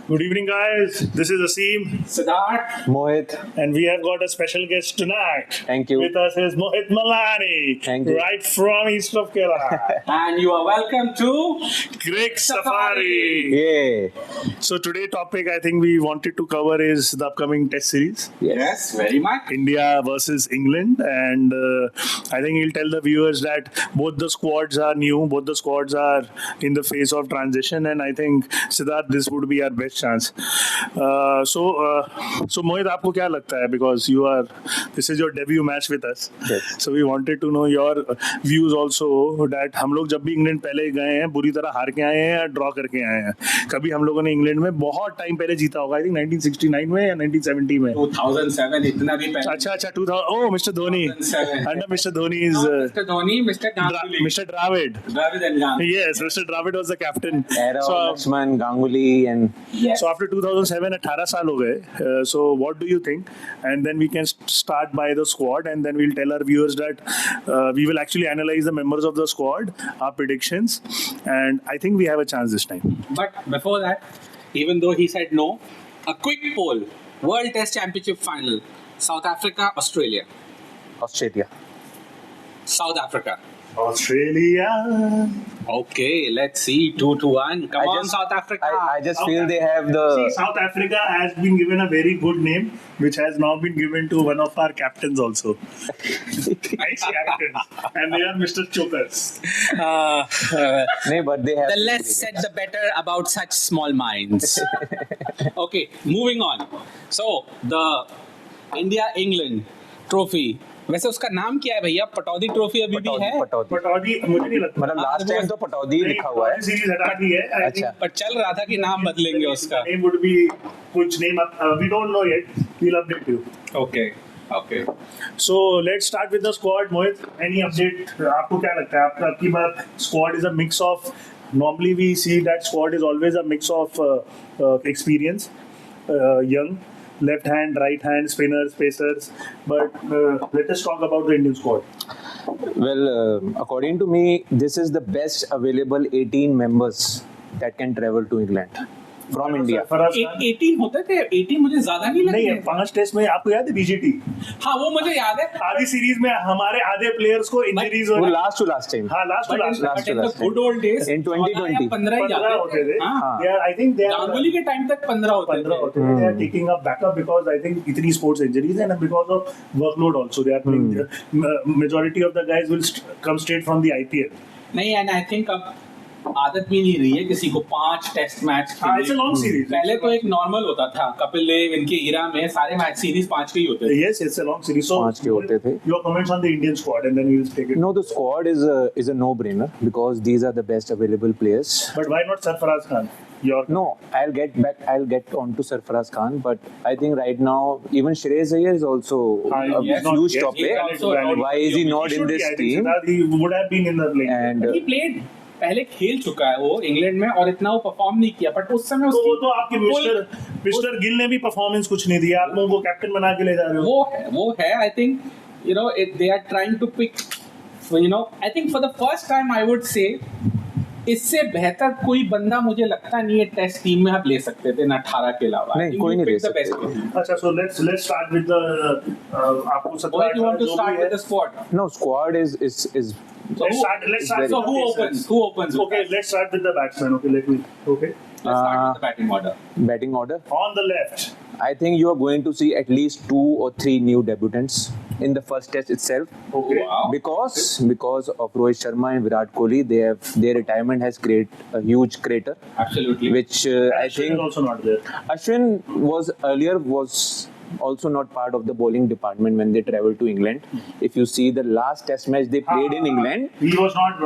Good evening, guys. This is Aseem, Siddharth. Mohit, and we have got a special guest tonight. Thank you. With us is Mohit Malani, Thank you. right from east of Kerala. And you are welcome to Greek Safari. Yay! So today topic I think we wanted to cover is the upcoming Test series, Yes, very much. India versus England, and I think he'll tell the viewers that both the squads are new, both the squads are in the phase of transition, and I think Siddharth, this would be our best chance. So Mohit, आपको क्या लगता है? Because this is your debut match with us. Yes. So we wanted to know your views also that हम लोग जब भी England पहले गए हैं बुरी तरह हार के आए हैं या ड्रॉ करके आए हैं. कभी हम लोगों ने इंग्लैंड में बहुत टाइम पहले जीता होगा. आई थिंक 1969 में या 1970 में. 2007 इतना भी पहले. अच्छा 2000. Oh, Mr. Dhoni. 2007. Under Mr. Dhoni's Mr. Dhoni, Mr. Ganguly. Mr. Dravid. Dravid and Ganguly. Yes, Mr. Dravid was the captain. Era So, of Lakshman, Ganguly, and Yes. so after 2007, 18 साल हो गए. So what do you think? And then we can start by the squad, and then we'll tell our viewers that we will actually analyze the members of the squad, our predictions, and I think we have a chance this time. But before that, even though he said no, a quick poll. World Test Championship final. South Africa, Australia. Australia. South Africa. Australia. Okay, let's see. 2-1. Come on, South Africa. I just feel they have See, the. South Africa has been given a very good name, which has now been given to one of our captains also. Nice captains. And they are Mr. Chokers. No, but they have. The less said, the better about such small minds. Okay, moving on. So, the India-England trophy. वैसे उसका नाम क्या है भैया? Pataudi trophy अभी भी है? पटौदी. पटौदी मुझे नहीं लगता. मतलब लास्ट टाइम तो पटौदी लिखा हुआ है. सीरीज हटा दी है. I अच्छा. think पर चल रहा था कि नाम बदलेंगे उसका. name would be कुछ name. We don't know yet. We'll update you. Okay. Okay. So let's start with the squad. Mohit, any update? आपको क्या लगता है? आपकी बार squad is a mix of. Normally we see that squad is always a mix of experience, young, left hand, right hand, spinners, pacers. But let us talk about the Indian squad. Well, according to me, this is the best available 18 members that can travel to England from India. Faraz Khan. 18 होते थे. 18 मुझे ज्यादा नहीं नहीं, लगते. 5 test में आपको याद है बीजीटी? हाँ, वो मुझे याद है. आधी सीरीज में हमारे आधे प्लेयर्स को इंजरीज हो वो गई. last to last time. हाँ, last to last. last to in the last good old days, In 2020. 15 ही 15 होते थे. हाँ. They are, I think they are. Ganguly के टाइम तक 15 होते 15 थे. होते थे. They are taking up backup because I think इतनी sports injuries and because of workload also they are playing. Majority of the guys will come straight from the IPL. नहीं, and I think अब आदत भी नहीं रही है किसी को 5 टेस्ट मैच हाँ, it's a long series. पहले तो एक नॉर्मल होता था. कपिल देव इनके इरा में सारे मैच सीरीज 5 के ही होते थे. Yes, it's a long series. So 5 के होते थे. your comments on the Indian squad and then we will take it. No, the squad is a no-brainer because these are the best available players. But why not Sarfaraz Khan? Your No, I'll get on to Sarfaraz Khan, but I think right now even Shreyas Iyer is also a Yes, not huge yet. topic. He also valid. Why is he not He in should be, this I think, team? Siddharth, he would have been in the plane. And He played पहले खेल चुका है वो England में और इतना वो perform नहीं किया. बट उस समय तो वो तो उसकी आपके मिस्टर गिल ने भी परफॉर्मेंस कुछ नहीं दिया. आप लोगों को कैप्टन बना के ले जा रहे हो. वो है. I think they are trying to pick I think for the first time I would say इससे बेहतर कोई बंदा मुझे लगता नहीं है टेस्ट टीम में आप ले सकते थे ना 18 के अलावा. नहीं, कोई नहीं ले सकते. अच्छा, so let's start with the आपको Why 17 do you want to जो start भी with है. the squad? no, squad is Let's start very- So with who the opens? pacers. Who opens? Okay, let's start with the batsman. Okay, okay. Let's start with the batting order. batting order. On the left, I think you are going to see at least 2 or 3 new debutants in the first test itself. okay. Wow. Because of Rohit Sharma and Virat Kohli, their retirement has created a huge crater, Absolutely. which I Ashwin think is also not there. Ashwin was also not part of the bowling department when they traveled to England. If you see the last test match they played in England, He was not.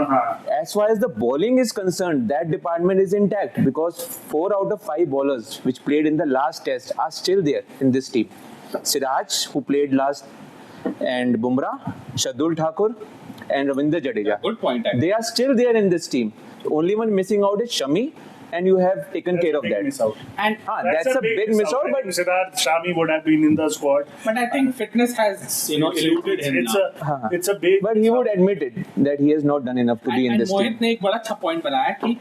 as far as the bowling is concerned, that department is intact because 4 out of 5 bowlers which played in the last test are still there in this team. Siraj, who played last, and Bumrah, Shardul Thakur, and Ravindra Jadeja. Good point. Actually. They are still there in this team. The only one missing out is Shami, and you have taken care of Big that. miss out. And That's a big miss out, I but think Siddharth Shami would have been in the squad. but I think fitness has eluded him It's now. it's a big. but he would admit it that he has not done enough to be in And this team. मोहित ने एक बड़ा अच्छा point बनाया कि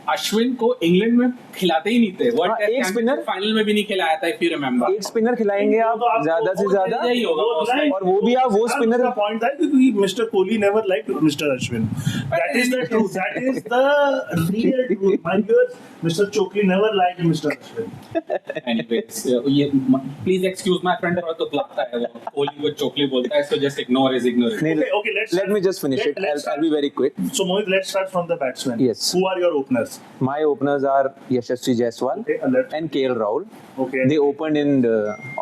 अश्विन को England में खिलाते ही नहीं थे, वर्ल्ड हाँ, टेस्ट एक चैंपियनशिप spinner- फाइनल में भी नहीं खिलाया था, इफ यू रिमेंबर। एक स्पिनर खिलाएंगे आप तो आपको ज्यादा से वो ज्यादा, यही होगा most likely। और वो भी आप वो स्पिनर पॉइंट था क्योंकि mister Kohli never like mister Ashwin, that is the truth, that is the real truth, my viewers, mister Chokli never like mister Ashwin. Anyways, ये प्लीज एक्सक्यूज माय फ्रेंड, और तो लगता है वो कोहली को चोकली बोलता है, so just ignore his ignorance। Okay, let's let me just finish it. I'll be very quick. So Mohit, let's start from the batsmen. Yes. Who are your openers? My openers are Yashasvi Jaiswal Okay, a left. and KL Rahul. Okay. They opened in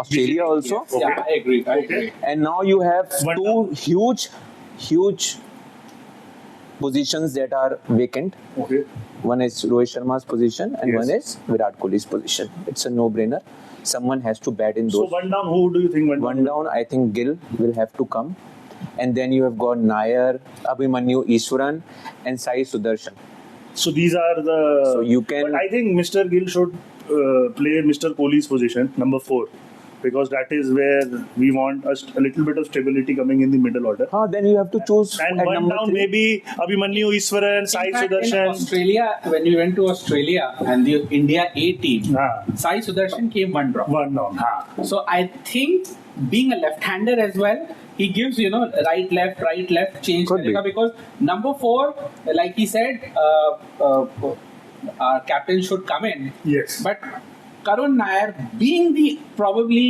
Australia also. Okay. Yeah, I agree. I Okay. agree. And now you have One two huge positions that are vacant. Okay. One is Rohit Sharma's position and Yes. one is Virat Kohli's position. It's a no-brainer. Someone has to bat in So those. one down, who do you think went One down, I think Gill will have to come. And then you have got Nair, Abhimanyu Easwaran and Sai Sudarshan. So these are the. So you can- But I think Mr. Gill should play Mr. Kohli's position, number 4, because that is where we want a little bit of stability coming in the middle order. Then you have to choose And at one number down 3. maybe Abhimanyu Easwaran, Sai In fact, in Sudarshan. Australia, when we went to Australia and the India A team, Ah. Sai Sudarshan came one drop. One down. Ha. So I think being a left-hander as well, he gives right left change Could be. करेगा, because number 4, like he said, our captain should come in. Yes. But Karun Nair, being the probably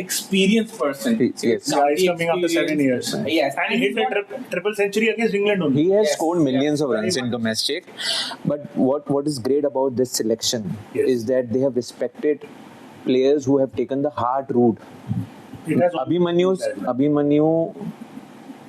experienced person, Yes. Yeah, he's coming after 7 years. Yes, And he hit a triple century against England only. He has Yes, scored millions of very runs in much. domestic. But what is great about this selection Yes. is that they have respected players who have taken the hard route. It has Abhimanyu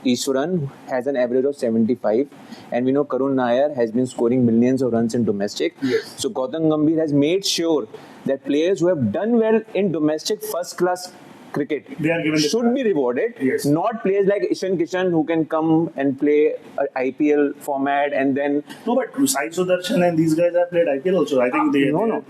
Easwaran has an average of 75, and we know Karun Nair has been scoring millions of runs in domestic. Yes. So Gautam Gambhir has made sure that players who have done well in domestic first-class cricket They are given the should chance. be rewarded. Yes. Not players like Ishan Kishan who can come and play a IPL format and then No, but Sai Sudarshan and these guys have played IPL also. I think they. no.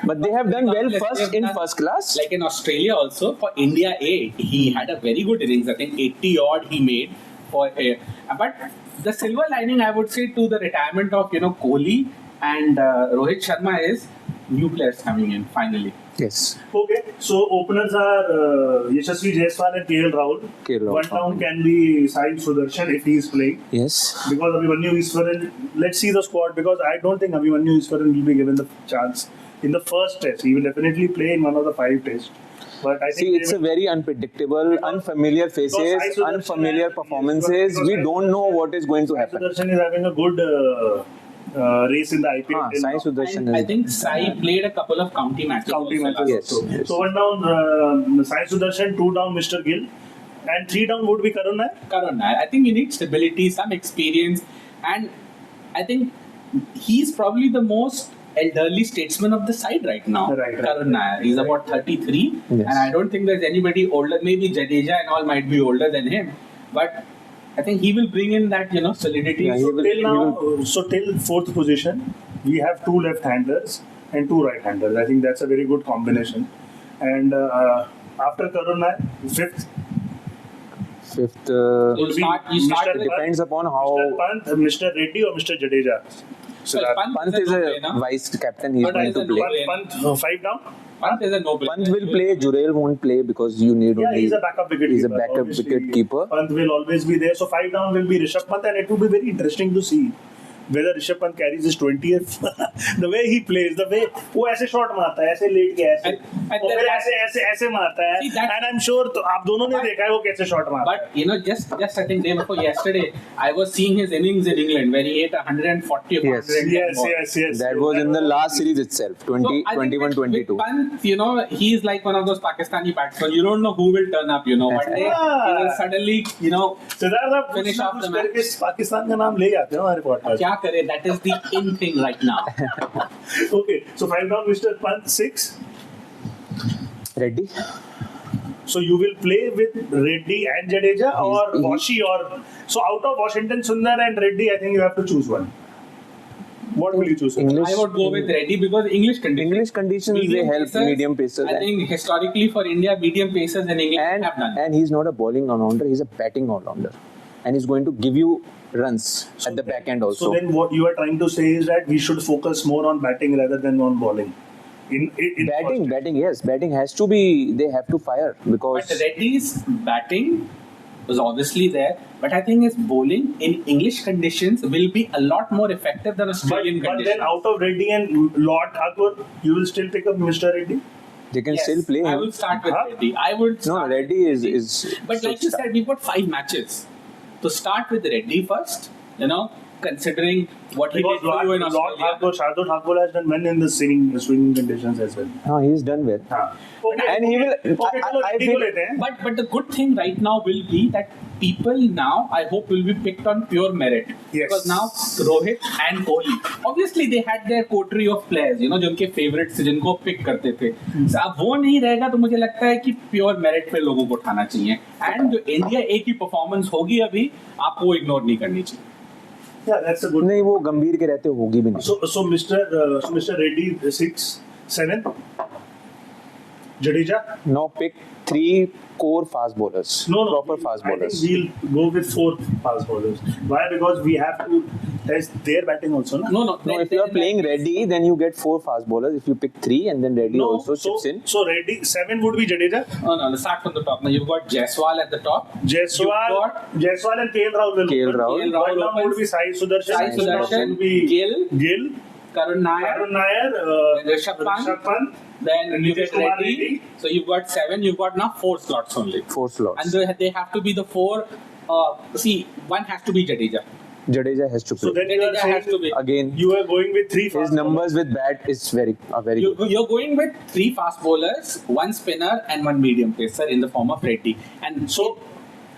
But they have done well first in first class. Like in Australia also, for India A, he had a very good innings. I think 80 odd he made for A. But the silver lining, I would say, to the retirement of Kohli and Rohit Sharma is new players coming in finally. Yes. Okay, so openers are Yashasvi Jaiswal and KL Rahul. KL Rahul. One down can be Sai Sudarshan if he is playing. Yes. Because Abhimanyu Easwaran, let's see the squad, because I don't think Abhimanyu Easwaran will be given the chance in the first test. He will definitely play in one of the 5 tests. But I think See, it's a very unpredictable, unfamiliar faces, Sai Sudarshan unfamiliar and- performances. because We Sai- don't know what is going to Sai happen. Sudarshan is having a good race in the IPL. till Sai now. Sudarshan And I is think Sai played a couple of county matches. County also matches last Yes, also. yes. So one down Sai Sudarshan, 2 down Mr. Gill, and 3 down would be Karun Nair. Karun Nair. I think you need stability, some experience, and I think he's probably the most elderly statesman of the side right now. Right. Karun Nair. He's about 33, Yes. and I don't think there's anybody older. Maybe Jadeja and all might be older than him, but I think he will bring in that solidity. Yeah, he will- Till now, so till 4th position, we have 2 left-handers and 2 right-handers. I think that's a very good combination. And after Karun Nair, 5th fifth. would be you start Mr. with- Depends upon Mr. how Pant, Mr. Reddy or Mr. Jadeja. So that, Pant is a no-brainer. vice captain. He's But going is to a play. Pant, 5 down. Pant is a no-brainer. Pant will play. Jurel won't play because you need Yeah, only. he's a backup wicket He's a keeper. backup Obviously, wicket keeper. Pant will always be there. So 5 down will be Rishabh Pant, and it will be very interesting to see whether Rishabh Pant carries his 20th. The way he plays, the way वो ऐसे shot मारता है, ऐसे late के ऐसे, And और फिर that- ऐसे ऐसे ऐसे मारता है. See, that- And I'm sure तो आप दोनों ने देखा है वो कैसे शॉट मारता है. But just I think day before yesterday, I was seeing his innings in England where he hit 140 or Yes. 110 Yes, balls. yes. That was in the last series itself, So I think 21-22. with Pant, he's like one of those Pakistani batsmen. You don't know who will turn up, One day he will suddenly, Siddharth आप Finish कुछ ना off कुछ the match. करके पाकिस्तान का नाम ले जाते हो हमारे पॉडकास्ट. क्या करे? That is the in thing right now. Okay, so 5 down Mr. Pant, 6. Reddy. So you will play with Reddy and Jadeja or he- Washi or so out of Washington Sundar and Reddy, I think you have to choose one. What will you choose? English. I would go with Reddy because English conditions. English conditions they help medium pacers. I think historically for India, medium pacers in England and have done. and he's not a bowling all-rounder. He's a batting all-rounder. and he's going to give you runs at the back end also. So then what you are trying to say is that we should focus more on batting rather than on bowling. In Batting, yes, batting has to be. They have to fire because But Reddy's batting was obviously there, but I think his bowling in English conditions will be a lot more effective than Australian but then conditions. out of Reddy and Lord Thakur, you will still pick up Mr. Reddy? they can Yes, still play I him. will start with Huh? Reddy. I would No, start Reddy with is. But like you said, we've got 5 matches. To start with Reddy first, considering what he Because did for you in Lord Australia. Thakur, Shardul Thakur has done well in the swinging conditions as well. No, he's done well. Okay, And he will. Okay, चलो I Reddy feel को लेते हैं. But the good thing right now will be that people now, I hope, will be picked on pure merit. Yes. Because now Rohit and Kohli, obviously they had their coterie of players, जो उनके favorites जिनको pick करते थे. So, अब वो नहीं रहेगा तो मुझे लगता है कि pure merit पे लोगों को उठाना चाहिए. And जो इंडिया ए की performance होगी अभी, आपको वो ignore नहीं करनी चाहिए. Yeah, that's a good. नहीं वो गंभीर के रहते होगी भी नहीं. So Mr. Reddy 6, 7. Jadeja. Now pick 3 core fast bowlers. No, Proper fast bowlers. I think we'll go with 4 fast bowlers. Why? Because we have to test their batting also, na? No. No, if you are playing Reddy, then you get 4 fast bowlers. If you pick 3 and then Reddy also chips in. So Reddy 7 would be Jadeja. No, let's start from the top. Now you've got Jaiswal at the top. Jaiswal and KL Rahul will KL open. Rahul. KL Rahul Bottom opens. would be Sai Sudarshan. Sai Sudarshan, would be Gill, Karun Nair, Karun Nair, Rishabh Pant. Then you Nitish get Kumar Reddy. Reddy. So you've got 7. You've got now 4 slots only. 4 slots. And they have to be the 4. See, one has to be Jadeja. Jadeja has to play. So then you are Jadeja has to saying be. Again, you are going with 3 his fast numbers with bat is very good. You're going with 3 fast bowlers, 1 spinner, and 1 medium pacer in the form of Reddy. And So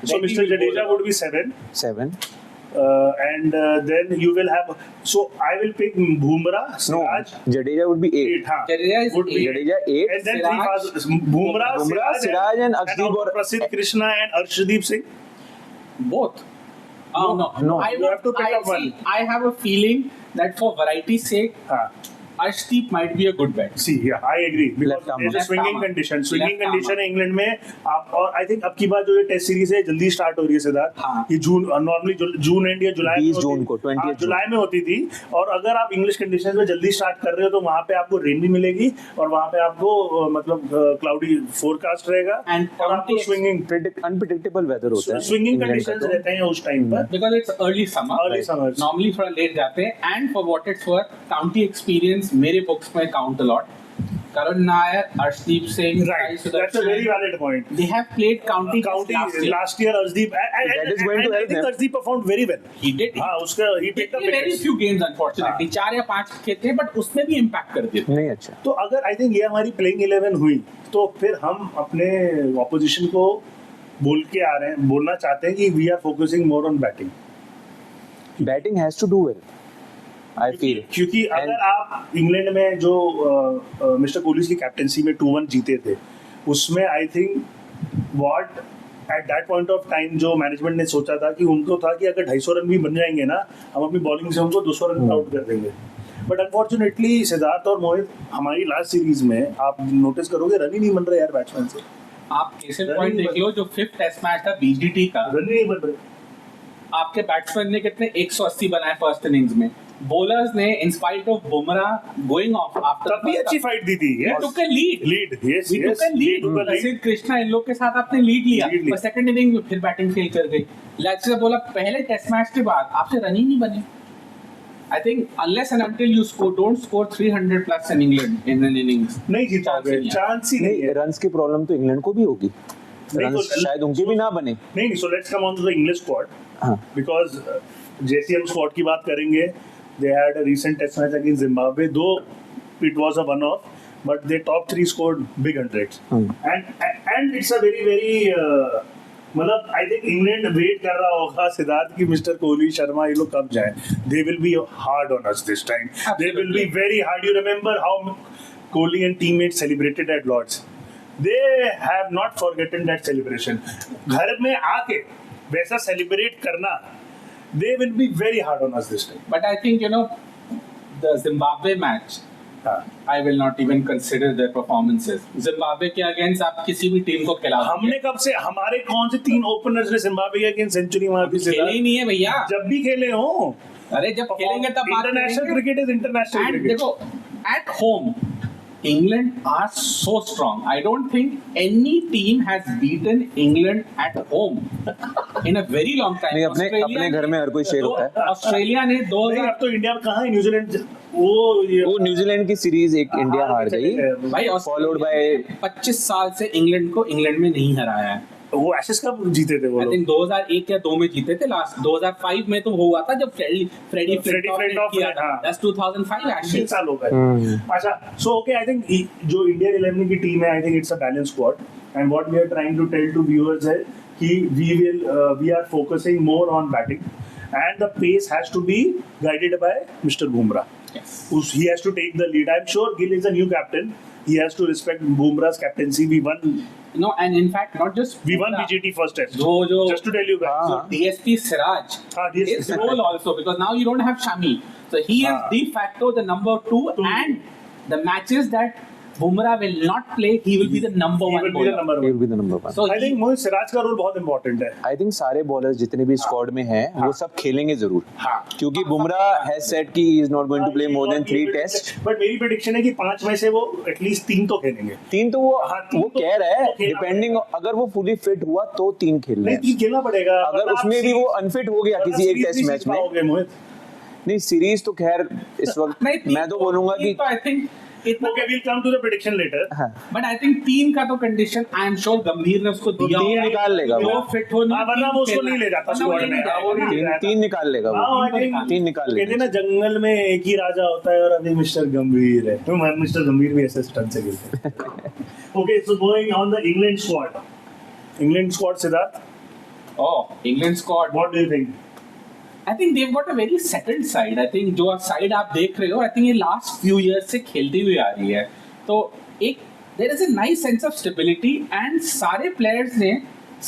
Reddy Mr. will Jadeja bowl. would be 7. 7. And then you will have. So I will pick Bumrah, No, Siraj. Jadeja would be 8. 8. हाँ. Jadeja is Would be 8. Jadeja 8. And then Siraj, 3 fast. Bumrah, Siraj and Arshdeep or Prasidh Krishna and Arshdeep Singh. Both. No. No. I You have to pick up see, one. I have a feeling that for variety's sake, हाँ. Arshdeep might be a good bet. See, yeah, I agree. Because Left arm. there's a Left swinging arm. condition. Swinging Left arm. condition है England में आप और I think अब की बार जो ये test series है जल्दी स्टार्ट हो रही है सिद्धार्थ. हाँ. ये जून नॉर्मली जून एंड या जुलाई 20 जून को, 20 हाँ, जून. जुलाई में होती थी. और अगर आप इंग्लिश कंडीशन में जल्दी स्टार्ट कर रहे हो तो वहाँ पे आपको रेन भी मिलेगी और वहाँ पे आपको मतलब क्लाउडी फोरकास्ट रहेगा And और आपको county- स्विंगिंग Unpredictable weather होता है. स्विंगिंग England का कंडीशंस तो. रहते हैं उस टाइम पर. Because it's early summer. Early summers. Normally थोड़ा लेट जाते हैं. And for what it's worth, county experience मेरे books में count a lot. Karun Nair, Arshdeep Singh, Right, Sai that's a very Sudarshan. valid point. They have played county last year Arshdeep and That is going to I help think them. Arshdeep performed very well. He did. हाँ उसका he picked up very wickets. few games unfortunately. 4 या 5 के थे, but उसमें भी impact कर दिए. नहीं अच्छा. तो अगर आई थिंक ये हमारी प्लेइंग 11 हुई तो फिर हम अपने ऑपोजिशन को बोलना चाहते हैं कि we are focusing more on batting. Batting has to do well. I feel. क्योंकि अगर आप इंग्लैंड में जो मिस्टर कोहली की कैप्टेंसी में 2-1 जीते थे उसमें I think what at that point of time जो मैनेजमेंट ने सोचा था कि उनको था कि अगर 250 रन भी बन जाएंगे ना हम अपनी बॉलिंग से उनको 200 रन आउट कर देंगे. बट अनफॉर्चुनेटली सिद्धार्थ और मोहित हमारी लास्ट सीरीज में आप नोटिस करोगे रन ही नहीं बन रहे यार बैट्समैन से. आप केस इन पॉइंट देख लो, जो 5th टेस्ट मैच था बीजीटी का, रन ही नहीं बन रहे. आपके बैट्समैन ने कितने 180 बनाए फर्स्ट इनिंग्स में. बॉलर्स ने in spite of Bumrah going of after तब भी अच्छी फाइट दी थी. took a lead. Yes, We took a lead. प्रसिद्ध कृष्णा इन लोग के साथ आपने लीड लिया, Lead लिया. पर सेकंड इनिंग में फिर बैटिंग फेल कर गई. लास्ट से बोला पहले टेस्ट मैच के बाद आपसे रन ही नहीं बने. I think unless and until you don't score 300 plus in England in an innings, नहीं जीतोगे, चांस ही नहीं नहीं है. रन्स की प्रॉब्लम तो इंग्लैंड को भी होगी. नहीं रन्स तो- शायद उनके भी ना बने. नहीं so let's come on to the English squad हाँ. बिकॉज जैसे हम स्क्वाड की बात करेंगे they had a recent test match against Zimbabwe though it was a one off but they top 3 scored big hundreds and it's a very मतलब I think England wait कर रहा होगा सिद्धार्थ की मिस्टर कोहली शर्मा ये लोग कब जाए. They will be hard on us this time. They will be very hard. You remember how Kohli and teammates celebrated at Lord's. They have not forgotten that celebration. घर में आके वैसा सेलिब्रेट करना they will be very hard on us this time. but I think the Zimbabwe match हाँ। I will not even consider their performances. Zimbabwe के against आप किसी भी टीम को खिला हमने कब से हमारे कौन से 3 ओपनर्स ने जिम्बाब्वे के अगेंस्ट सेंचुरी मार दी? खेले ही नहीं है भैया। जब भी खेले हो, अरे जब खेलेंगे तब बात इंटरनेशनल करेंगे। Cricket is international And cricket. देखो, at home, England are so strong. I don't think any team has beaten England at home in a very long time. नहीं, अपने घर में हर कोई शेर होता है। ऑस्ट्रेलिया ने नहीं, 2000 अब तो इंडिया में कहाँ है? न्यूजीलैंड वो न्यूजीलैंड की सीरीज एक इंडिया हार गई, भाई फॉलोड बाय 25 साल से इंग्लैंड को इंग्लैंड में नहीं हराया है। वो एशेज कब जीते थे वो आई लोग? थिंक 2001 या 2 में जीते थे लास्ट। 2005 में तो हुआ था जब फ्रेडी फ्लिंटॉफ ने फ्लिंटॉफ किया ने, था। हाँ। That's 2005 3 actually. साल हो गए। अच्छा, सो ओके, आई थिंक जो इंडियन 11 की टीम है, I think it's a balance squad and what we are trying to tell to viewers है कि we are focusing more on batting and the pace has to be guided by mister Bumrah. He has to take the lead. I'm sure Gill is a new captain. He has to respect Bumrah's captaincy. We won and in fact not just BGT first test. जो Just to tell you guys. so DSP Siraj, DSP his role also, because now you don't have Shami, so he is de facto the number 2 and the matches that Bumrah will not play, he will be the number He 1 will be the bowler. number He will one. be the number one. So I think Mohit Siraj का role बहुत important है. I think सारे bowlers जितने भी squad में हैं वो सब खेलेंगे जरूर, क्योंकि बुमराह हैज सेड कि he is not going to play more than 3 test. But मेरी prediction है कि 5 में से वो एटलीस्ट 3 तो खेलेंगे. 3 तो वो तीन तो कह रहा है, खेलना डिपेंडिंग अगर वो फुली फिट हुआ तो 3 खेलने नहीं, हैं. 3 खेलना पड़ेगा. अगर उसमें भी वो अनफिट हो गया किसी एक टेस्ट मैच में, पाओगे मोहित. नहीं सीरीज तो खैर इस वक्त मैं तो बोलूंगा कि I think इतना Okay, we'll come to the prediction later. But I think 3 का तो कंडीशन आई एम श्योर गंभीर ने उसको दिया तीन होगा। निकाल लेगा जो वो. फिट हो हाँ, वरना वो उसको नहीं ले जाता स्क्वाड में. हाँ, वो नहीं ले जाता. 3 निकाल लेगा हाँ, वो. I think 3 निकाल कहते हैं लेगा. ना जंगल में एक ही राजा होता है और अभी मिस्टर गंभीर है. तो मिस्टर गंभीर भी ऐसे स्टंट से खेलते हैं. Okay, so going on the England squad. England squad, Siddharth, England squad what do you think? I think they've got a very settled side. I think जो साइड आप देख रहे हो, आई थिंक ये लास्ट फ्यू इयर्स से खेलती हुई आ रही है. तो एक there is a nice sense of stability and सारे प्लेयर्स ने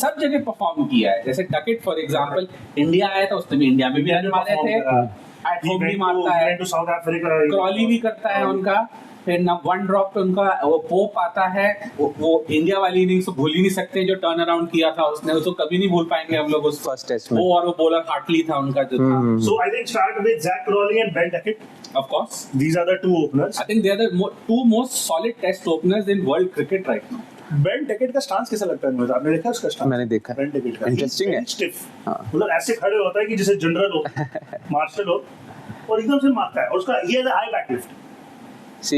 सब जगह परफॉर्म किया है. जैसे डकेट फॉर एग्जांपल इंडिया आया था, उसने भी इंडिया में भी रन मारे थे, एट होम भी मारता है, to South Africa. क्रॉली भी करता है उनका. फिर ना 1 ड्रॉप पे उनका वो पोप आता है. वो इंडिया वाली इनिंग्स तो भूल ही नहीं सकते जो टर्न अराउंड किया था उसने. उसको कभी नहीं भूल पाएंगे हम लोग उस फर्स्ट टेस्ट में. वो और वो बॉलर हार्टली था उनका जो था. So I think start with Zach Crawley and Ben Duckett. Of course, These are the 2 openers. I think they are the 2 most solid test openers in world cricket right now. Ben Duckett का stance कैसा लगता है मुझे? आपने देखा उसका stance? मैंने देखा. Ben Duckett का. Interesting He's है. very stiff. हाँ. मतलब ऐसे खड़े होता है कि जैसे जनरल हो, मार्शल हो, और एकदम से मारता है. और उसका he has a high back lift. सी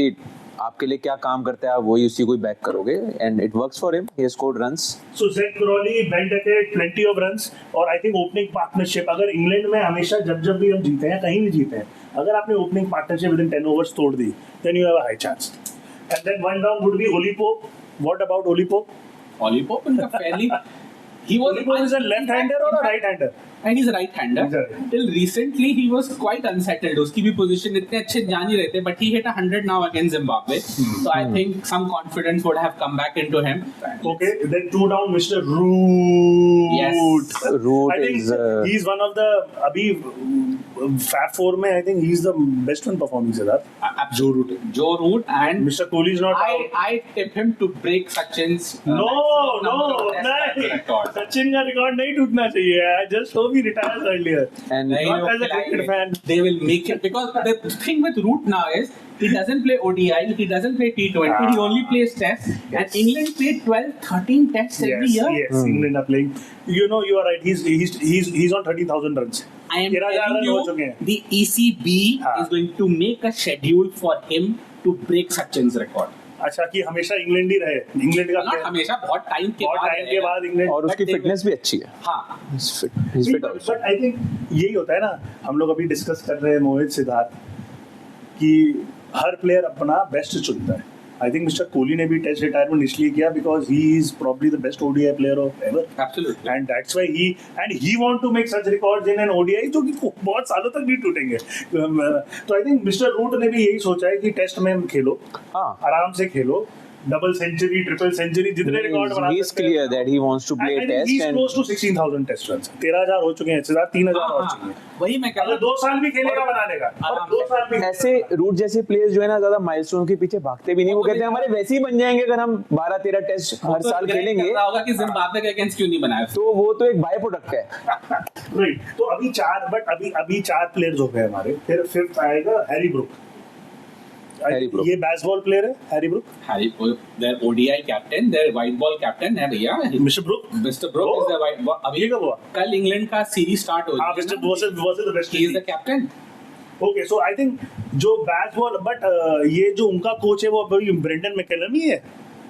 आपके लिए क्या काम करता है आप वही उसी को ही बैक करोगे, and it works for him. He has scored runs. So Zach Crawley, Ben Duckett, plenty of runs. और I think opening partnership, अगर इंग्लैंड में हमेशा जब भी हम जीते हैं, कहीं भी जीते हैं, अगर आपने opening partnership within 10 overs तोड़ दी, then you have a high chance. And then one down would be Oli Pope. What about Oli Pope? Oli Pope उनका fairly he was Oli Pope is a left-hander or a right-hander? and he's a right-hander. He's a right. Till recently he was quite unsettled. उसकी भी position इतने अच्छे जा नहीं रहे थे, but he hit 100 now against Zimbabwe. So I think some confidence would have come back into him. Okay, then 2 down, Mr. Root. Yes. Root I think is he's one of the अभी Fab 4 में I think he's the best one performing Siddharth. Joe Root and Mr. Kohli is not out. I tip him to break Sachin's No, number of test match नहीं. record. Sachin का record नहीं टूटना चाहिए. I just hope he retires earlier. and Not as a cricket fan. They will make it, because the thing with Root now is he doesn't play ODI, he doesn't play T20, he only plays Tests. And England played 12-13 Tests every year. Yes, England are playing. You know, you are right. He's on 30,000 runs. I am 13,000 telling run हो चुके you, हैं. the ECB हाँ. is going to make a schedule for him to break Sachin's record. अच्छा कि हमेशा England ही रहे. England का Not player. हमेशा, बहुत टाइम के बहुत बाद टाइम के रहेगा. बाद इंग्लैंड. और उसकी But they फिटनेस भी अच्छी है. हाँ. He's fit also. But I think यही होता है ना, हम लोग अभी डिस्कस कर रहे हैं मोहित सिद्धार्थ कि हर प्लेयर अपना बेस्ट चुनता है. आई थिंक मिस्टर कोहली ने भी टेस्ट रिटायरमेंट इसलिए किया because he is probably the best ODI player of ever. Absolutely. And that's why he want to make such records in an ODI जो कि बहुत सालों तक नहीं टूटेंगे. तो आई थिंक मिस्टर रूट ने भी यही सोचा है कि टेस्ट में खेलो, हाँ. आराम से खेलो, डबल सेंचुरी, ट्रिपल सेंचुरी, जितने रिकॉर्ड बना He is clear that he wants to play test he's and close to 16,000 test run. 13,000 हो चुके हैं, 3,000 और चाहिए. वही मैं कह अगर रहा 2 साल भी खेलेगा बनाने का, और 2 साल भी ऐसे रूट जैसे प्लेयर्स जो है ना ज्यादा माइलस्टोन के पीछे भागते भी नहीं, वो कहते हैं हमारे वैसे ही बन जाएंगे अगर हम 12-13 टेस्ट हर साल खेलेंगे, होगा कि जिम्बाब्वे के अगेंस्ट क्यों नहीं बनाया. तो वो तो एक बाय प्रोडक्ट है. राइट. तो अभी 4 प्लेयर्स हो गए हमारे. फिर फिफ्थ आएगा हैरी ब्रुक. Harry Brook. ये बेसबॉल प्लेयर है Harry Brook. Harry, their ODI captain, their white ball captain है भैया. Mister Brook. Mr. Brook is the white ball. अभी ये कब हुआ? कल इंग्लैंड का सीरीज स्टार्ट हो हाँ, गया. Mister was the best. He is the captain. Okay, so I think जो बेसबॉल, बट ये जो उनका कोच है वो अभी ब्रेंडन मैकलम ही है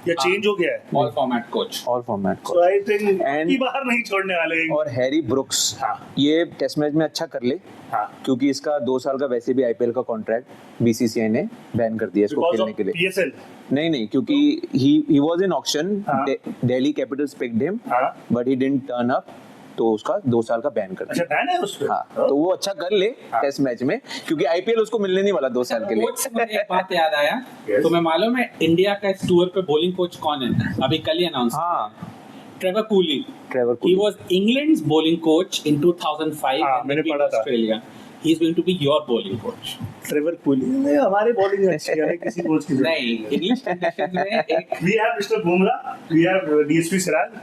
या चेंज हो गया है? All format coach. All format so I think And- की बाहर नहीं छोड़ने वाले हैं. और हैरी ब्रुक्स हाँ. ये टेस्ट मैच में अच्छा कर ले, हाँ. क्योंकि इसका 2 साल का वैसे भी आईपीएल का कॉन्ट्रैक्ट बीसीसीआई ने बैन कर दिया इसको Because खेलने of के लिए. PSL. नहीं, क्योंकि he was in auction, हाँ. दिल्ली कैपिटल्स picked him, हाँ. but he didn't turn up, तो उसका 2 साल का बैन कर अच्छा, दिया. बैन है उस पे? हाँ, तो वो अच्छा कर ले टेस्ट मैच में, क्योंकि आईपीएल उसको मिलने नहीं वाला 2 साल के लिए. कोच से मुझे एक बात याद आया. Yes. तुम्हें मालूम है इंडिया का इस टूर पे बॉलिंग कोच कौन है? अभी कल ही अनाउंस. हाँ, Trevor coolie. Trevor He coolie. was England's bowling coach in 2005 हाँ, when मैंने they beat पढ़ा था. Australia. He is going to be your bowling coach. Trevor coolie. नहीं, हमारे बॉलिंग अच्छी है, किसी कोच की जरूरत नहीं, इंग्लिश कंडीशन में एक We have Mr. Bumrah, we have DSP Siraj,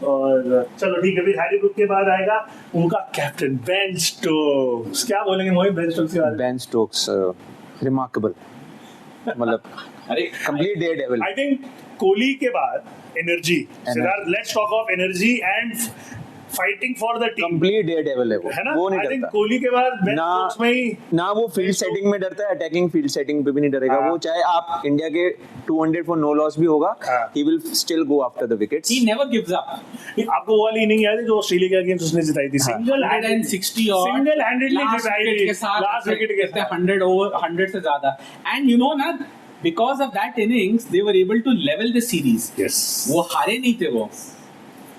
और चलो ठीक है. फिर हैरी ब्रुक के बाद आएगा उनका कैप्टन बेन स्टोक्स. क्या बोलेंगे मोहित बेन स्टोक्स के बारे में? बेन स्टोक्स रिमार्केबल, मतलब अरे complete day devil. I think Kohli के बाद energy. Siddharth, let's talk of energy and fighting for the team. Complete day devil है है ना? वो आई नहीं थिंक डरता कोहली के बाद बेन ना. स्टोक्स में ही ना वो फील्ड सेटिंग में डरता है, अटैकिंग फील्ड सेटिंग पे भी नहीं डरेगा. हाँ. वो चाहे आप इंडिया के 200 फॉर नो लॉस भी होगा, हाँ. He will still go after the wickets. he never gives up. आपको वो वाली इनिंग याद है जो ऑस्ट्रेलिया के अगेंस्ट उसने जिताई थी? हाँ. सिंगल 160 और सिंगल हैंडेडली last जिताई wicket थी. के साथ लास्ट विकेट के कितने साथ. 100 over 100 से ज्यादा. And you know ना, because of that innings they were able to level the series. Yes. वो हारे नहीं थे वो.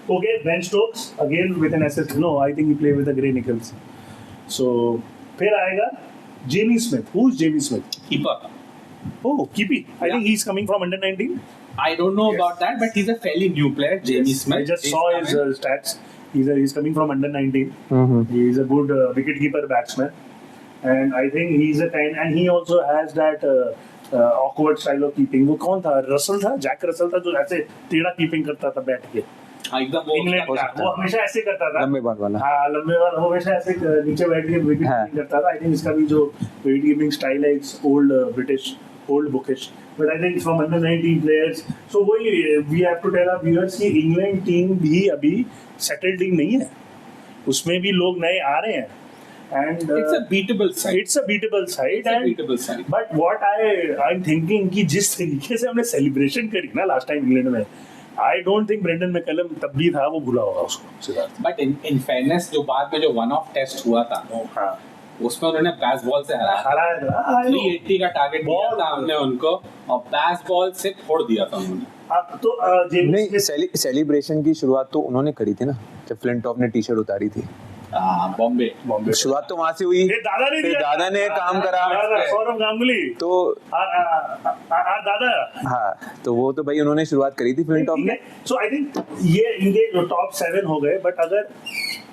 Okay, Ben Stokes again with an assist. No, I think he played with the Gray Nichols. So फिर आएगा Jamie Smith. Who's Jamie Smith? Keeper. Oh, Keepy. I Yeah. think he's coming from under 19. I don't know Yes. about that, but he's a fairly new player, Jamie Smith. I just He's saw his coming. stats. He's coming from under 19. Mhm. He's a good wicket-keeper batsman, and I think he's a kind. And he also has that awkward style of keeping. वो कौन था? Russell था, Jack Russell था, जो ऐसे टेढ़ा keeping करता था बैठ के. हाँ, एकदम वो इंग्लैंड उसका- का. सकता वो है. हमेशा ऐसे करता था. लंबे बाल वाला. हाँ, लंबे वाला. वो हमेशा ऐसे नीचे बैठ के विकेट हाँ. कीपिंग करता था. आई थिंक इसका भी जो विकेट कीपिंग स्टाइल है, it's old British, old bookish. But I think from under 19 players. So वही we have to tell our viewers कि इंग्लैंड टीम भी अभी सेटल्ड टीम नहीं है. उसमें भी लोग नए आ रहे हैं. And It's a beatable side. it's a beatable side. It's a And beatable side. but what I'm thinking कि जिस तरीके से हमने सेलिब्रेशन करी ना लास्ट टाइम इंग्लैंड में, I don't think Brendon McCullum तब भी था, वो भूला होगा उसको. सिद्धार्थ. But in fairness, जो बाद में जो वन ऑफ टेस्ट हुआ था, हाँ, उसमें उन्होंने बैस बॉल से हराया. हराया था. 380 का टारगेट दिया Ball- था हमने उनको, और बैस बॉल से फोड़ दिया था उन्होंने. तो जेम्स नहीं, सेलिब्रेशन की शुरुआत तो उन्होंने करी थी ना, जब फ्लिंटॉफ ने टी-शर्ट उतारी थी. बॉम्बे. बॉम्बे शुरुआत तो वहां से हुई. फिर दादा ने फिर दिया. दादा ने काम करा. दादा, सौरव गांगुली. तो दादा. हाँ, तो वो तो भाई उन्होंने शुरुआत करी थी फ्लिंटॉफ ने. सो आई थिंक ये इनके जो टॉप 7 हो गए, बट अगर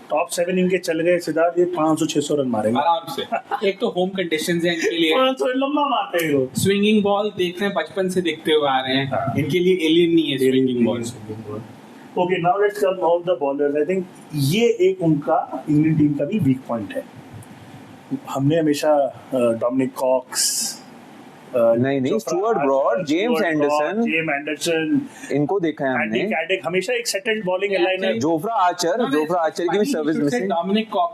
टॉप 7 इनके चल गए सिद्धार्थ, ये 500-600 रन मारेंगे. आराम से. एक तो होम कंडीशंस है इनके लिए. 500 लंबा मारते हैं लोग. स्विंगिंग बॉल देख रहे हैं, बचपन से देखते हुए आ रहे हैं. हाँ. इनके लिए एलियन नहीं है swinging ball. Okay, now let's come on the bowlers. I think ये एक उनका इंग्लैंड टीम का भी वीक पॉइंट है. हमने हमेशा डोमिनिक कॉक्स, नहीं, स्टुअर्ट ब्रॉड, जेम्स एंडरसन, इनको देखा है एंडी हमने. कैडिक, हमेशा एक सेटल्ड बॉलिंग Yeah, लाइन है. जोफ्रा आर्चर की भी सर्विस मिसिंग. डोमिनिक कॉक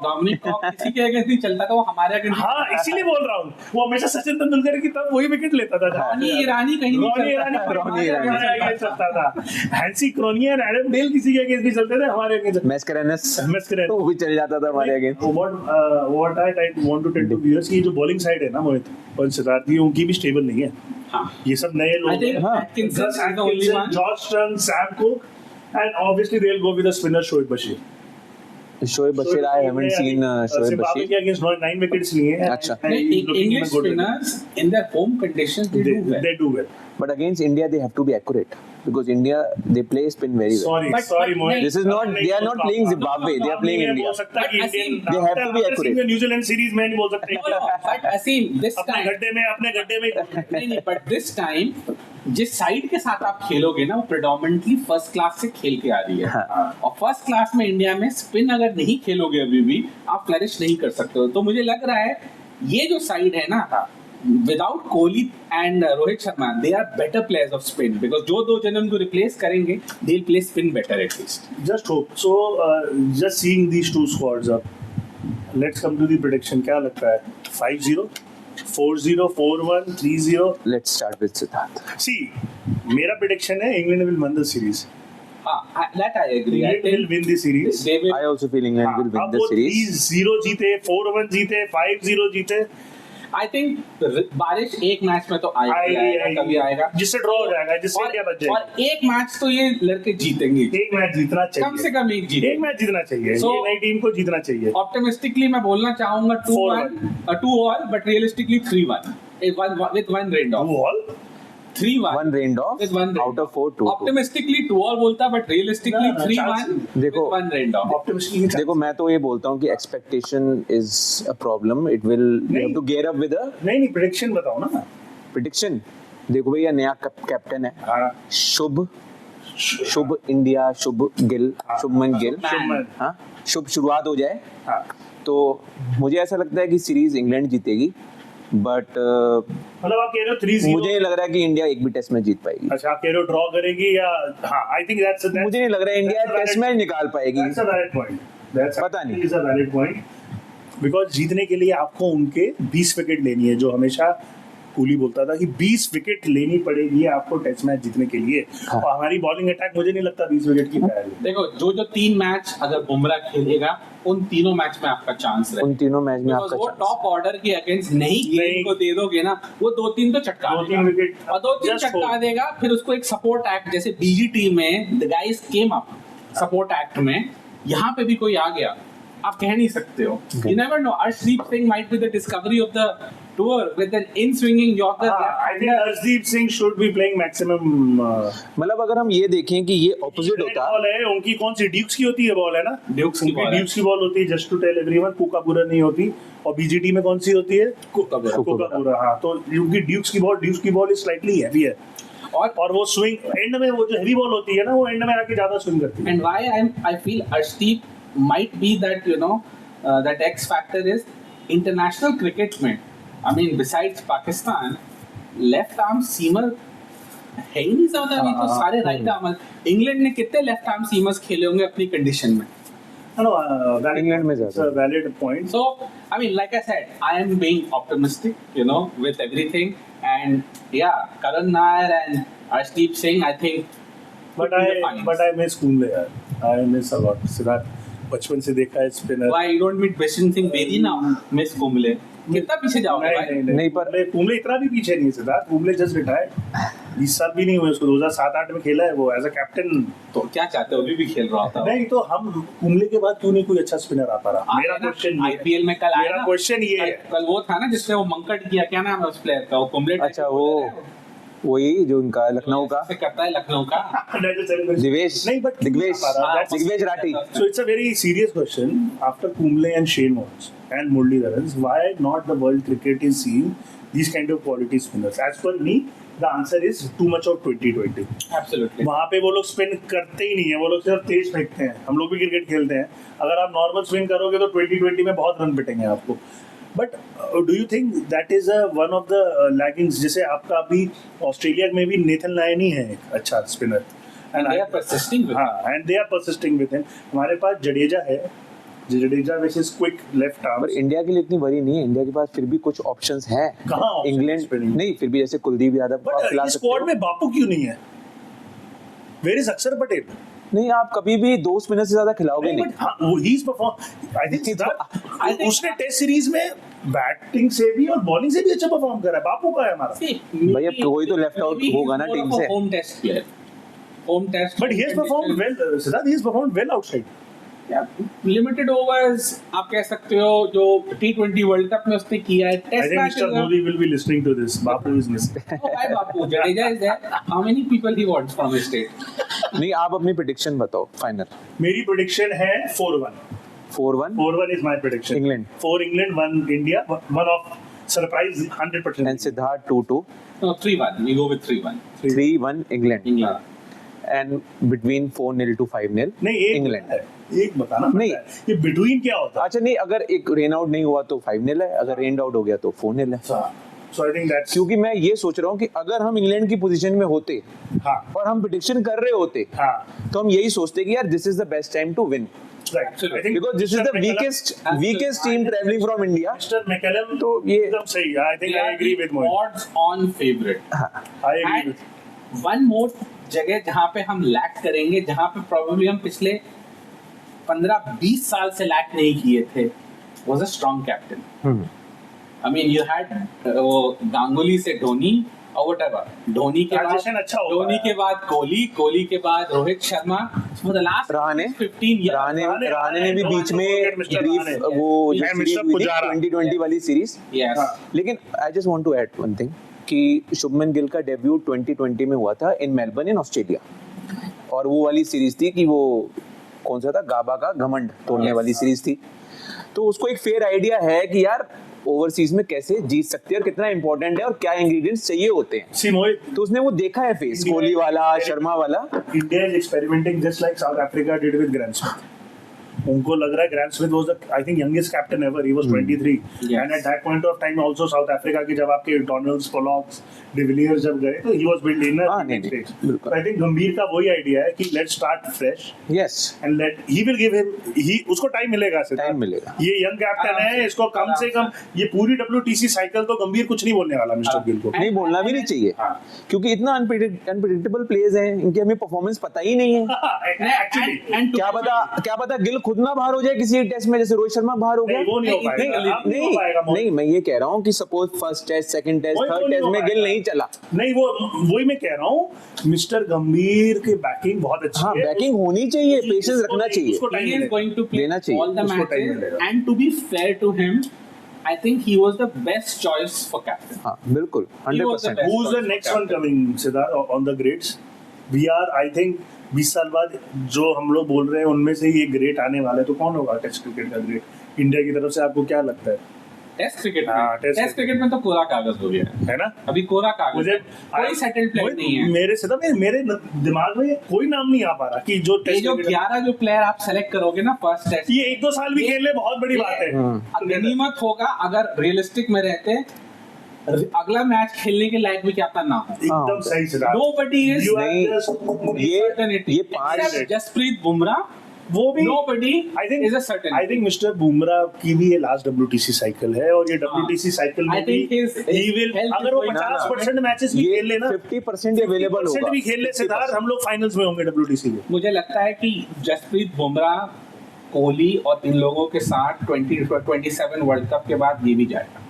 किसी के अगेंस्ट नहीं चलता था, वो हमारे अगेंस्ट. हाँ, इसीलिए बोल रहा हूँ. वो हमेशा सचिन तेंदुलकर की तरफ वही विकेट लेता था. रॉनी ईरानी कहीं नहीं रॉनी चलता. ईरानी हमारे अगेंस्ट चलता था. हैंसी क्रोनिया और एडम डेल किसी के अगेंस्ट नहीं चलते थे, हमारे अगेंस्ट. मैस्करेनस वो भी चल जाता था हमारे against. What I want to tell to viewers कि ये जो बॉलिंग साइड है ना मोहित और सिद्धार्थ, ये उनकी भी स्टेबल नहीं है. हाँ. ये सब नए I लोग think हैं. हाँ. Atkinson Gus is the only Atkinson, one. George Stern, Sam Cook, and obviously they'll go with the spinner Shoaib Bashir. Shoaib Bashir, I haven't seen Shoaib Zimbabwe Bashir. के against 9 wickets लिए हैं. अच्छा. And he's looking in a English good way. spinners in their home conditions they do well. They do well. But against India, they have to be accurate because India they play spin very well. Sorry, Mohit. This is not. They are not playing Zimbabwe. They are playing India. बोल सकता कि But Indian they have to be accurate. New Zealand series में नहीं बोल सकते. No, but Asim, this अपने time गड्ढे में नहीं, but this time जिस साइड के साथ आप खेलोगे ना वो प्रेडोमिनेटली फर्स्ट क्लास से खेल के आ रही है हाँ. और फर्स्ट क्लास में इंडिया में स्पिन अगर नहीं खेलोगे अभी भी आप फ्लरिश नहीं कर सकते हो. तो मुझे लग रहा है ये जो साइड है ना without Kohli and Rohit Sharma they are better players of spin because जो दो जन उनको रिप्लेस करेंगे they will play spin better at least. Just hope. So, just seeing these two squads up, let's come to the prediction. क्या लगता है? 5-0, 4-0, 4-1, 3-0. Let's start with Siddharth. See, मेरा prediction है England will win the series. हाँ, that I agree. I England will think win the series. they will. I also feel England will win अब the वो series. 3-0 जीते, 4-1 जीते, 5-0 जीते. I think बारिश एक मैच में तो आएगा कभी आएगा जिससे ड्रॉ हो जाएगा, जिससे क्या बच जाएगा. और एक मैच तो ये लड़के जीतेंगे एक मैच जीतना चाहिए. कम से कम एक जीत. एक मैच जीतना चाहिए. So- ये नई टीम को जीतना चाहिए. ऑप्टिमिस्टिकली मैं बोलना चाहूंगा 2-1 2-all but realistically 3-1 with one rain off. 2-all. 3-1 One rained off with one rain out of 4, 2. Optimistically 2-all बोलता बट रियलिस्टिकली No, 3-1 देखो, with one rain off. Optimistically देखो मैं तो ये बोलता हूँ कि expectation is a problem. It will you have to gear up with a नहीं prediction बताओ ना. prediction. देखो भैया नया कैप्टन है हाँ. शुभ इंडिया, शुभ गिल, शुभमन गिल. शुभमन. हाँ, शुभ शुरुआत हो जाए. हाँ. तो मुझे ऐसा लगता है कि सीरीज इंग्लैंड जीतेगी बट मतलब आप कह रहे हो 3-0. मुझे नहीं लग रहा है कि इंडिया एक भी टेस्ट मैच जीत पाएगी. अच्छा आप कह रहे हो ड्रॉ करेगी या हाँ आई थिंक दैट्स मुझे नहीं लग रहा है इंडिया टेस्ट मैच निकाल पाएगी. That's a valid point. That's पता नहीं. Is a valid point because जीतने के लिए आपको उनके 20 विकेट लेनी है जो हमेशा कोहली बोलता था कि 20 विकेट लेनी पड़ेगी आपको टेस्ट मैच जीतने के लिए. हाँ. और हमारी बॉलिंग अटैक मुझे नहीं लगता 20 विकेट की पाएगी. देखो जो 3 मैच अगर बुमराह खेलेगा उन तीनों मैच में आपका चांस रहेगा. उन तीनों मैच में Because आपका वो चांस. टॉप ऑर्डर के अगेंस्ट नहीं गेंद को दे दोगे ना वो 2-3 तो चटका 2-3 देगा. विकेट और 2-3 just चटका hope. देगा फिर उसको एक सपोर्ट एक्ट जैसे बीजीटी में the guys came up support act में यहाँ पे भी कोई आ गया आप कह नहीं सकते हो. You never know Arshdeep Singh might be the discovery of the tour with an in swinging yorker. I think Hardeep Singh should be playing maximum. मतलब अगर हम ये देखें कि ये ऑपोजिट होता बॉल है उनकी कौन सी ड्यूक्स की होती है बॉल है ना. ड्यूक्स की उनकी बॉल है. ड्यूक्स की बॉल होती है just to tell everyone. Kookaburra नहीं होती. और बीजीटी में कौन सी होती है कुकाबुरा. हाँ तो उनकी ड्यूक्स की बॉल इज स्लाइटली हैवी है. और वो स्विंग एंड में वो जो हैवी बॉल होती है ना वो एंड में आके ज्यादा स्विंग करती है. And why I feel Arshdeep might be that that X factor is international cricket में. I mean besides Pakistan, left arm seamer है ही नहीं ज्यादा. अभी तो सारे राइट आर्म. इंग्लैंड ने कितने लेफ्ट आर्म सीमर्स खेले होंगे अपनी कंडीशन में. England में ज्यादा. It's a valid point. So I mean like I said, I am being optimistic with everything and yeah, Karan Nair and Arshdeep Singh I think. But I miss Kumble यार. I miss a lot. Siddharth बचपन से देखा है spinner. Why you don't meet Bishan Singh Bedi now? Miss Kumble. कितना पीछे जाओगे भाई? नहीं, पर- कुंबले इतना भी पीछे नहीं है सिद्धार्थ. Kumble just retired. 20 साल भी नहीं हुए उसको. 2007-8 में खेला है वो एज अ कैप्टन. तो क्या चाहते हो अभी भी खेल रहा होता नहीं तो हम कुंबले के बाद क्यों नहीं कोई अच्छा स्पिनर आता रहा. मेरा क्वेश्चन आईपीएल में कल आया मेरा ना. क्वेश्चन ये है. कल वो था ना जिसने वो मंकट किया क्या नाम है उस प्लेयर का वो कुंबले अच्छा वो वही जो उनका लखनऊ का से करता है लखनऊ का. दिवेश नहीं but Digvesh That's- Digvesh Rathi. So it's a very serious question. After Kumble and Shane Warne and Muralidharan, why not the world cricket is seeing these kind of quality spinners? As per me, the answer is too much of 2020. Absolutely. वहाँ पे वो लोग spin करते ही नहीं है. वो लोग सिर्फ तेज फेंकते हैं. हम लोग भी क्रिकेट खेलते हैं. अगर आप नॉर्मल स्विंग करोगे तो 2020 में बहुत रन पिटेंगे आपको. But do you think that is one of the leggings. जैसे आपका अभी ऑस्ट्रेलिया में भी नेथन लायन ही है एक अच्छा spinner. And they are persisting with हाँ and they are persisting with him. हमारे पास जडेजा है. Jadeja which is quick left arm. पर इंडिया के लिए इतनी बड़ी नहीं है. इंडिया के पास फिर भी कुछ ऑप्शंस हैं. कहाँ options इंग्लैंड spinning? नहीं फिर भी जैसे कुलदीप यादव को आप बट खिला इस सकते स्क्वाड हो. में बापू क्यों नहीं है? वेयर इज अक्षर पटेल? नहीं आप कभी भी 2 स्पिनर से ज्यादा खिलाओगे नहीं. बट हाँ वो he is perform. I think Siddharth उसने टेस्ट सीरीज में बैटिंग से भी और बॉलिंग से भी अच्छा परफॉर्म करा है. बापू का है हमारा. भाई, अब कोई तो left out होगा ना टीम से. Home test player. Home test. But he has performed well, Siddharth. He has performed well outside. Limited overs आप कह सकते हो जो T20 वर्ल्ड कप में उसने किया है. I test think match Mr. Modi will be listening to this. Bapu is listening. why Bapu? Jadeja is there. How many people he wants from his state? नहीं, आप अपनी prediction बताओ final. मेरी prediction है 4-1. 4-1 4-1 is my prediction. England. 4 England, 1 India. One of surprise 100%. and Siddharth 2-2. No, 3-1. We go with 3-1. 3-1 England. England. and between 4-0 to 5-0 नहीं एक England. एक बताना पड़ता नहीं। है. ये between क्या होता है? अच्छा नहीं, अगर एक रेन आउट नहीं हुआ तो 5-0 है, अगर रेन आउट हो गया तो 4-0 है. So I think that's क्योंकि मैं ये सोच रहा हूँ कि अगर हम इंग्लैंड की पोजीशन में होते हाँ और हम प्रिडिक्शन कर रहे होते हाँ तो हम यही सोचते कि यार this is the best time to win, right. I think because this is the weakest team travelling from India. Mr. McCallum तो ये- एकदम सही. I think I agree with Mohit. Odds on favorite. I agree with. And one more जगह जहाँ पे हम lack करेंगे, जहाँ पे probably हम पिछले 15-20 साल से लैक नहीं किए थे, was a strong captain. I mean, you had वो गांगुली से धोनी और whatever. धोनी के बाद Transition अच्छा हो धोनी गया। के बाद कोहली, कोहली के बाद Rohit Sharma. For the last Rahane 15 years. Rahane ने भी बीच में Mr. ब्रीफ रहाणे। वो जो And सीरीज Mr. हुई थी पुजारा। 2020 वाली सीरीज. Yes. हाँ। लेकिन I just want to add one thing कि शुभमन गिल का डेब्यू 2020 में हुआ था इन मेलबर्न इन ऑस्ट्रेलिया, और वो वाली सीरीज थी कि वो कौन सा था, गाबा का घमंड तोड़ने Yes. वाली सीरीज थी. तो उसको एक फेयर आइडिया है कि यार ओवरसीज में कैसे जीत सकते हैं और कितना इंपॉर्टेंट है और क्या इंग्रेडिएंट्स चाहिए होते हैं. See Mohit, तो उसने वो देखा है फेस, India- कोहली वाला, शर्मा वाला. India is experimenting just like South Africa did with Grant Smith. उनको लग रहा है Grant Smith was the I think youngest captain ever. He was 23. Yes. And at that point of time also South Africa के जब आपके Donalds, Pollocks, De Villiers जब गए तो he was built in a हाँ, नहीं, stage. बिल्कुल. So I think गंभीर का वही आइडिया है कि let's start fresh yes, and he will give him उसको टाइम मिलेगा सिद्धार्थ. टाइम मिलेगा. ये यंग कैप्टन है, इसको कम से कम ये पूरी WTC साइकिल तो गंभीर कुछ नहीं बोलने वाला मिस्टर गिल को. नहीं बोलना भी नहीं चाहिए हाँ. क्योंकि इतना अनप्रेडिक्टेबल प्लेयर्स हैं, इनकी हमें परफॉर्मेंस पता ही नहीं है. Actually And क्या पता गिल खुद ना बाहर हो जाए किसी एक टेस्ट में, जैसे रोहित शर्मा बाहर हो गया. नहीं, वो नहीं हो पाएगा. अब नहीं हो पाएगा मोहित. नहीं, मैं ये कह रहा हूँ कि suppose first test, second test, वो थर्ड नहीं टेस्ट हो में गिल पाएगा. नहीं चला. नहीं वही मैं कह रहा हूँ मिस्टर गंभीर की बैकिंग बहुत अच्छी हाँ, है. बैकिंग होनी चाहिए, पेशेंस उसको रखना नहीं, चाहिए. उसको time he is मिलेगा. going to play देना चाहिए. all the उसको time matches, मिलेगा. and to be fair to him, I think he was the best choice for captain. हाँ बिल्कुल, He was the 100%. best. Who's the next one coming, Siddharth, on the grades? We are, I think 20 साल बाद जो हम लोग बोल रहे हैं उनमें से ये ग्रेट आने वाला है, तो कौन होगा टेस्ट क्रिकेट का ग्रेट इंडिया की तरफ से? आपको क्या लगता है? टेस्ट क्रिकेट हाँ, में टेस्ट टेस्ट क्रिकेट में तो कोरा कागज हो गया है ना? अभी कोरा कागज मुझे है. कोई सेटल्ड प्लेयर नहीं है. मेरे से मेरे दिमाग में कोई नाम नहीं आ पा रहा कि जो ये टेस्ट जो क्रिकेट 11 जो प्लेयर आप सेलेक्ट करोगे ना फर्स्ट टेस्ट, ये 1-2 साल भी खेल ले बहुत बड़ी बात है. गनीमत होगा अगर रियलिस्टिक में रहते अगला मैच खेलने के लायक भी क्या पता ना हो. एकदम सही Siddharth. Nobody is You are नहीं, just- ये पांच Except जसप्रीत बुमराह. वो भी Nobody I think is a certainty. I think mister Bumrah की भी ये लास्ट WTC साइकिल है और ये WTC साइकिल में I भी think his he will health अगर वो is going 50% मैचेस भी ये खेल लेना 50% अवेलेबल 50% होगा. भी खेल ले सिद्धार्थ, हम लोग फाइनल्स में होंगे WTC में. मुझे लगता है कि जसप्रीत बुमराह, कोहली और इन लोगों के साथ 27 वर्ल्ड कप के बाद ये भी जाएगा.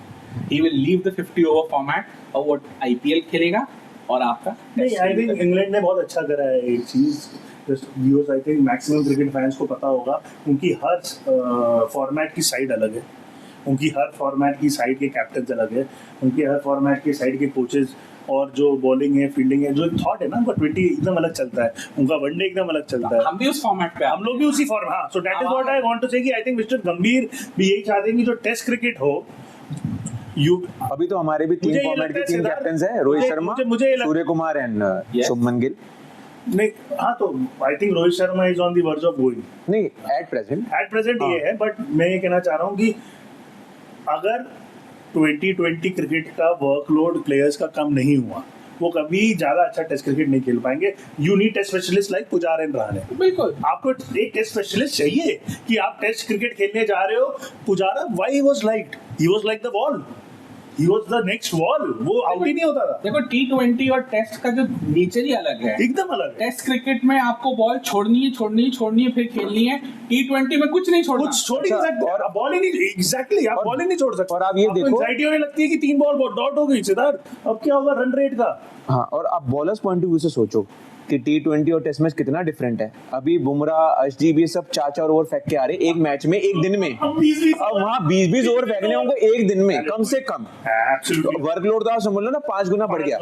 He will leave the 50 over format और वो IPL खेलेगा और आपका नहीं, आई थिंक इंग्लैंड ने बहुत अच्छा करा है एक चीज. Viewers I think maximum cricket fans को पता होगा उनकी हर फॉर्मेट की साइड अलग है, उनकी हर फॉर्मेट की साइड के कैप्टन अलग है, उनके हर फॉर्मेट के साइड के कोचेस और जो बॉलिंग है, फील्डिंग है, जो थॉट है ना उनका 20 एकदम अलग चलता है, उनका वनडे एकदम अलग चलता है. हम भी उस फॉर्मेट पे हम लोग भी उसी फॉर्म. हाँ, so that is what I want to say कि आई थिंक मिस्टर गंभीर भी यही चाहते हैं कि जो टेस्ट क्रिकेट हो अभी तो हमारे भी 3 मुझे ये फॉर्मेट लगता के है 3 सिद्धार्थ, कैप्टन्स हैं, रोहित मुझे- शर्मा, मुझे ये लगता- सूर्य कुमार एंड Yes. शुभमन गिल. नहीं. हाँ, तो I think Rohit Sharma is on the verge of going नहीं, एट प्रेजेंट. At present. ये है, बट मैं ये कहना चाह रहा हूँ कि अगर 2020 क्रिकेट का वर्कलोड प्लेयर्स का कम नहीं हुआ, वो कभी ज्यादा अच्छा टेस्ट क्रिकेट नहीं खेल पाएंगे. You need test specialist like Pujara and Rahane. बिल्कुल. आपको एक टेस्ट स्पेशलिस्ट चाहिए कि आप टेस्ट क्रिकेट खेलने जा रहे हो. Pujara why he was like the wall, he was the next wall. वो आउट ही नहीं होता था. देखो T20 और टेस्ट का जो नेचर ही अलग है. एकदम अलग है. टेस्ट क्रिकेट में आपको बॉल छोड़नी है फिर खेलनी है. T20 में कुछ नहीं छोड़ना. कुछ छोड़ ही नहीं अच्छा, सकते. और- आप बॉल ही नहीं. एग्जैक्टली, आप और- बॉल ही नहीं छोड़ सकते. और आप ये आपको देखो- एंजाइटी होने लगती है कि 3 बॉल डॉट हो गई सिद्धार्थ, अब क्या होगा रन रेट का. हाँ, और आप बॉलर्स पॉइंट ऑफ व्यू से सोचो कि T20 और टेस्ट मैच कितना डिफरेंट है। अभी बुमराह, अर्शदीप ये सब 4-4 ओवर फेंक के आ रहे एक मैच में, एक दिन में। अब वहाँ 20-20 ओवर फेंकने होंगे एक दिन में, कम से कम। वर्कलोड तो समझ लो ना 5 गुना बढ़ गया।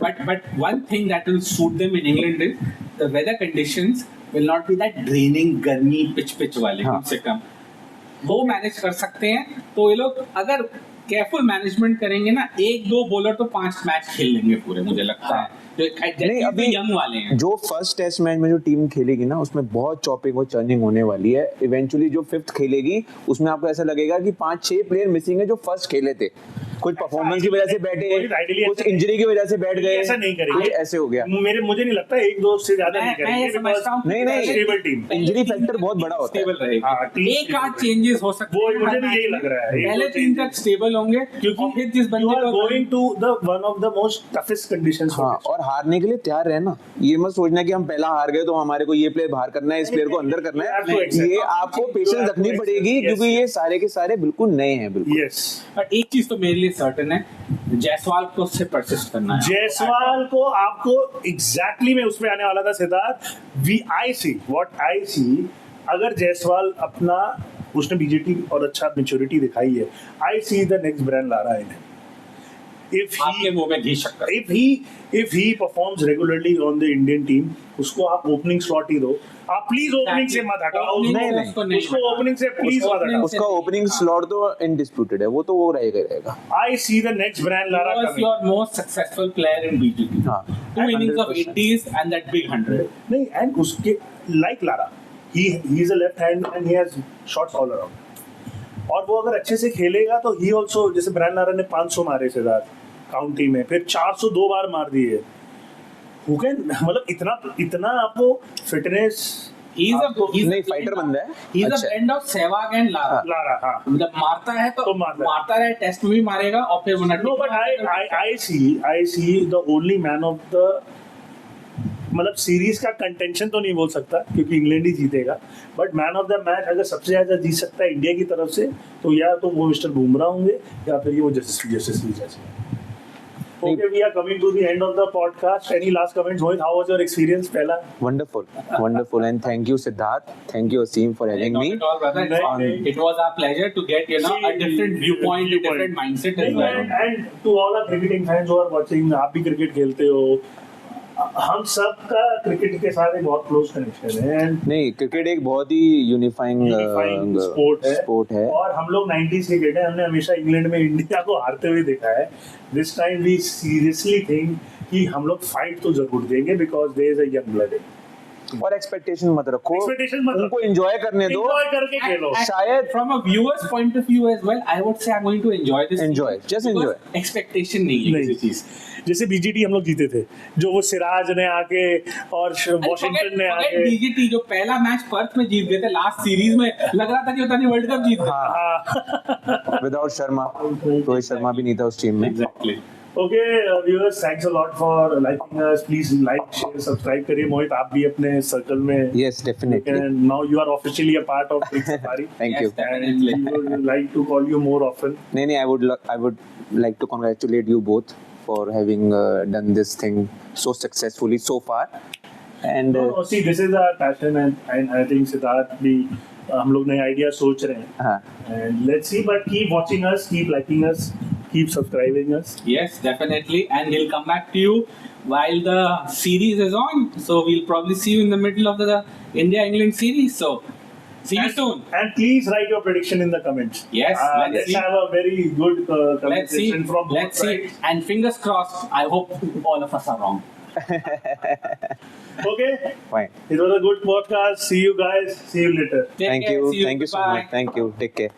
But one thing that will suit them in England is the weather conditions will not be that draining गर्मी पिच वाले कम से कम वो मैनेज कर सकते हैं। तो ये लोग अगर केयरफुल मैनेजमेंट करेंगे ना, 1-2 बॉलर तो 5 मैच खेल लेंगे पूरे, मुझे लगता है। नहीं, अभी यंग वाले हैं। जो फर्स्ट टेस्ट मैच में जो टीम खेलेगी ना, उसमें बहुत चॉपिंग और चर्निंग होने वाली है। इवेंचुअली जो 5th खेलेगी उसमें आपको ऐसा लगेगा कि 5-6 प्लेयर मिसिंग है जो फर्स्ट खेले थे। कुछ परफॉर्मेंस की वजह से बैठे, कुछ इंजरी की वजह से बैठ गए, ऐसा नहीं करेंगे, कुछ ऐसे हो गया। मुझे नहीं लगता 1-2 से ज्यादा नहीं करेंगे। नहीं, स्टेबल टीम, इंजरी फैक्टर बहुत बड़ा होता है। एक आध चेंजेस हो सकते हैं, मुझे भी यही लग रहा है। पहले 3 तक स्टेबल होंगे, क्योंकि फिर जिस बंदे को going to the one of the most toughest conditions. हाँ, और हारने के लिए तैयार रहना। ये मत सोचना कि हम पहला हार गए तो हमारे को ये प्लेयर बाहर करना है, इस प्लेयर को अंदर करना है। ये आपको पेशेंस रखनी पड़ेगी, क्योंकि ये सारे के सारे बिल्कुल नए हैं। बिल्कुल यस। पर एक चीज तो मेरे लिए सर्टेन है, जायसवाल को उससे परसिस्ट करना है। जायसवाल को आपको एग्जैक्टली मैं उसमें आने वाला था सिद्धार्थ। आई सी अगर जायसवाल अपना उसने बीजेटी और अच्छा मैच्योरिटी दिखाई है, I see the next Brian Lara in. आपके मुंह में घी शक्कर। if he performs regularly on the Indian team, उसको आप ओपनिंग स्लॉट ही दो। आप प्लीज ओपनिंग से मत हटाओ। उसको ओपनिंग से प्लीज मत हटाओ। उसका ओपनिंग स्लॉट तो इनडिस्प्यूटेड है, वो तो वो रहेगा। I see the next Brian Lara coming. He was your most successful player in BGP. हाँ, 2 innings of 80s and that big 100. नहीं, and उसके like Lara, he is a left hand and he has shots all around. और वो अगर अच्छे से खेलेगा तो ही ऑल्सो, जैसे ब्रायन लारा ने 500 मारे सिद्धार्थ काउंटी में, फिर 402 बार मार दिए। मतलब इतना आपको फिटनेस, नहीं फाइटर बंदा है। He's a blend of Sehwag and Lara. हाँ, मतलब मारता है तो मारता रहे, टेस्ट में भी मारेगा और फिर No, but I see the only man of the, मतलब सीरीज का कंटेंशन तो नहीं बोल सकता क्योंकि इंग्लैंड ही जीतेगा, but man of the match अगर सबसे ज्यादा जीत सकता है इंडिया की तरफ से तो या तो वो मिस्टर बुमराह होंगे या फिर ये वो justice. Okay, we are coming to the end of the podcast. Any last comments, Mohit? How was your experience, Pehla? Wonderful, and thank you, Siddharth. Thank you, Aseem, for having me. Not at all, brother. It was our pleasure to get a different viewpoint, a different mindset as well. And to all our cricketing fans who are watching, आप भी cricket खेलते हो, हम सब का cricket के साथ एक बहुत क्लोज कनेक्शन है। नहीं, क्रिकेट एक बहुत ही यूनिफाइंग स्पोर्ट है और हम लोग 90s क्रिकेट है, हमने हमेशा इंग्लैंड में इंडिया को हारते हुए देखा है। This time we seriously think कि हम लोग फाइट तो जरूर देंगे because there is a young blood. और एक्सपेक्टेशन मत रखो, उनको एंजॉय करने दो, एंजॉय करके खेलो। शायद from a viewer's point of view as well, I would say I am going to enjoy this, just enjoy. Expectation नहीं है किसी चीज। जैसे बीजीटी हम लोग जीते थे, जो वो सिराज ने आके और वॉशिंगटन ने आके, बीजीटी जो पहला मैच पर्थ में जीत गए थे लास्ट सीरीज में, लग रहा था कि पता नहीं वर्ल्ड कप जीत गए। विदाउट शर्मा, रोहित शर्मा भी नहीं था उस टीम में। Exactly. Okay, viewers, thanks a lot for liking us. Please like, share, subscribe करिए। मोहित, आप भी अपने सर्कल में। Yes, definitely. And now you are officially a part of Cricket Safari. Thank you. And we would like to call you more often. नहीं, I would like to congratulate you both for having done this thing so successfully so far. And see, this is our passion, and I think Siddharth भी हम लोग नए idea सोच रहे हैं। हाँ. And let's see, but keep watching us, keep liking us. Keep subscribing us. Yes, definitely, and we'll come back to you while the series is on. So we'll probably see you in the middle of the India-England series. So see you soon. And please write your prediction in the comments. Yes, let's have a very good conversation from both Let's see. sides. And fingers crossed. I hope all of us are wrong. Okay. Fine. It was a good podcast. See you guys. See you later. Take Thank care. you. See you. Thank you so Bye. much. Thank you. Take care.